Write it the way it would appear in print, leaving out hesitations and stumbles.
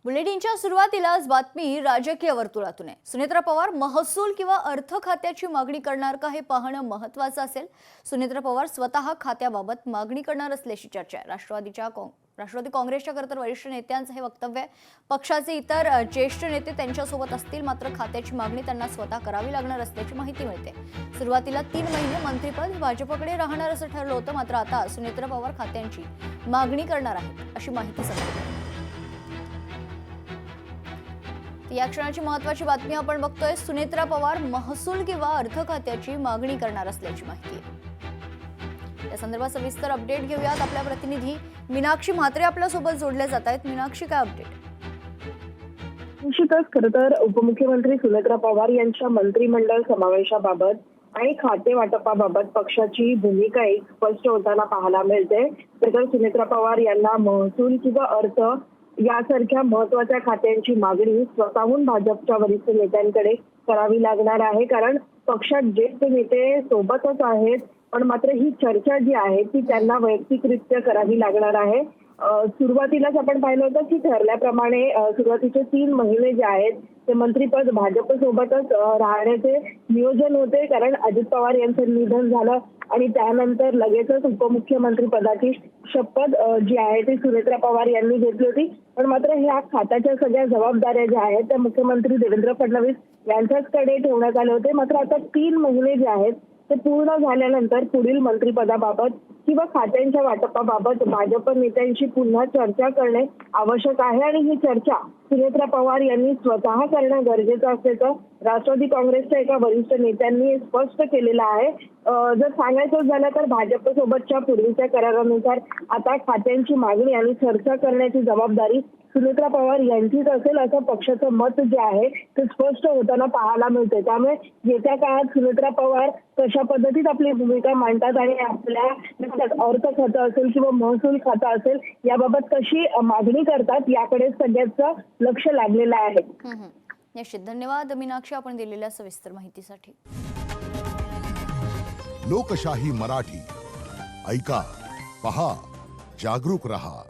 बुलेटिनच्या सुरुवातीलाच बातमी राजकीय वर्तुळातून आहे। सुनेत्रा पवार महसूल किंवा अर्थ खात्याची मागणी करणार का हे पाहणं महत्त्वाचं असेल। सुनेत्रा पवार स्वतः खात्याबाबत मागणी करणार असल्याची चर्चा आहे। राष्ट्रवादी काँग्रेसच्या खरं तर वरिष्ठ नेत्यांचं हे वक्तव्य आहे। पक्षाचे इतर ज्येष्ठ नेते त्यांच्यासोबत असतील, मात्र खात्याची मागणी त्यांना स्वतः करावी लागणार असल्याची माहिती मिळते। सुरुवातीला 3 महिने मंत्रिपद भाजपकडे राहणार असं ठरलं होतं, मात्र आता सुनेत्रा पवार खात्यांची मागणी करणार आहेत अशी माहिती समोर आली। या क्षणाची महत्त्वाची बातमी आपण बघतोय। सुनेत्रा पवार महसूल किंवा अर्थ खात्याची मागणी करणार असल्याची माहिती आहे। या संदर्भात सविस्तर अपडेट घेऊयात। आपल्या प्रतिनिधी मीनाक्षी म्हात्रे आपल्या सोबत जोडले जात आहेत। मीनाक्षी, काय अपडेट? निश्चितच खरं तर उपमुख्यमंत्री सुनेत्रा पवार यांच्या मंत्रिमंडळ समावेशाबाबत आणि खाते वाटपाबाबत पक्षाची भूमिका एक स्पष्ट होताना पाहायला मिळते। तर सुनेत्रा पवार यांना महसूल किंवा अर्थ यासारख्या महत्त्वाच्या खात्यांची मागणी स्वतःहून भाजपच्या वरिष्ठ नेत्यांकडे करावी लागणार आहे, कारण पक्षात ज्येष्ठ नेते सोबतच आहेत, पण मात्र ही चर्चा जी आहे ती त्यांना वैयक्तिकरित्या करावी लागणार आहे। सुरुवातीलाच आपण पाहिलं होतं की ठरल्याप्रमाणे सुरुवातीचे 3 महिने जे आहेत ते मंत्रिपद भाजप सोबतच राहण्याचे नियोजन होते, कारण अजित पवार यांचं निधन झालं आणि त्यानंतर लगेचच उपमुख्यमंत्री पदाची शपथ जी आहे ती सुनेत्रा पवार यांनी घेतली होती। पण मात्र ह्या खात्याच्या सगळ्या जबाबदाऱ्या ज्या आहेत त्या मुख्यमंत्री देवेंद्र फडणवीस यांच्याचकडे ठेवण्यात आले होते। मात्र आता 3 महिने जे आहेत ते पूर्ण झाल्यानंतर पुढील मंत्रिपदाबाबत किंवा खात्यांच्या वाटपाबाबत भाजप नेत्यांशी पुन्हा चर्चा करणे आवश्यक आहे आणि ही चर्चा सुनेत्रा पवार यांनी स्वतः करणं गरजेचं असल्याचं राष्ट्रवादी काँग्रेसच्या एका वरिष्ठ नेत्यांनी स्पष्ट केलेलं आहे। जर सांगायचं झालं तर भाजप सोबतच्या पूर्वीच्या करारानुसार आता खात्यांची मागणी आणि चर्चा करण्याची जबाबदारी सुनेत्रा पवार यांचीच असेल असं पक्षाचं मत जे आहे ते स्पष्ट होताना पाहायला मिळते। त्यामुळे येत्या काळात सुनेत्रा पवार कशा पद्धतीत आपली भूमिका मांडतात आणि आपल्या अर्थ खातं असेल किंवा महसूल खातं असेल याबाबत कशी मागणी करतात याकडे सगळ्याचं लक्ष लागलेलं आहे। निश्चित, धन्यवाद मीनाक्षी आपण दिलेल्या सविस्तर माहितीसाठी। लोकशाही मराठी ऐका, पहा, जागरूक रहा।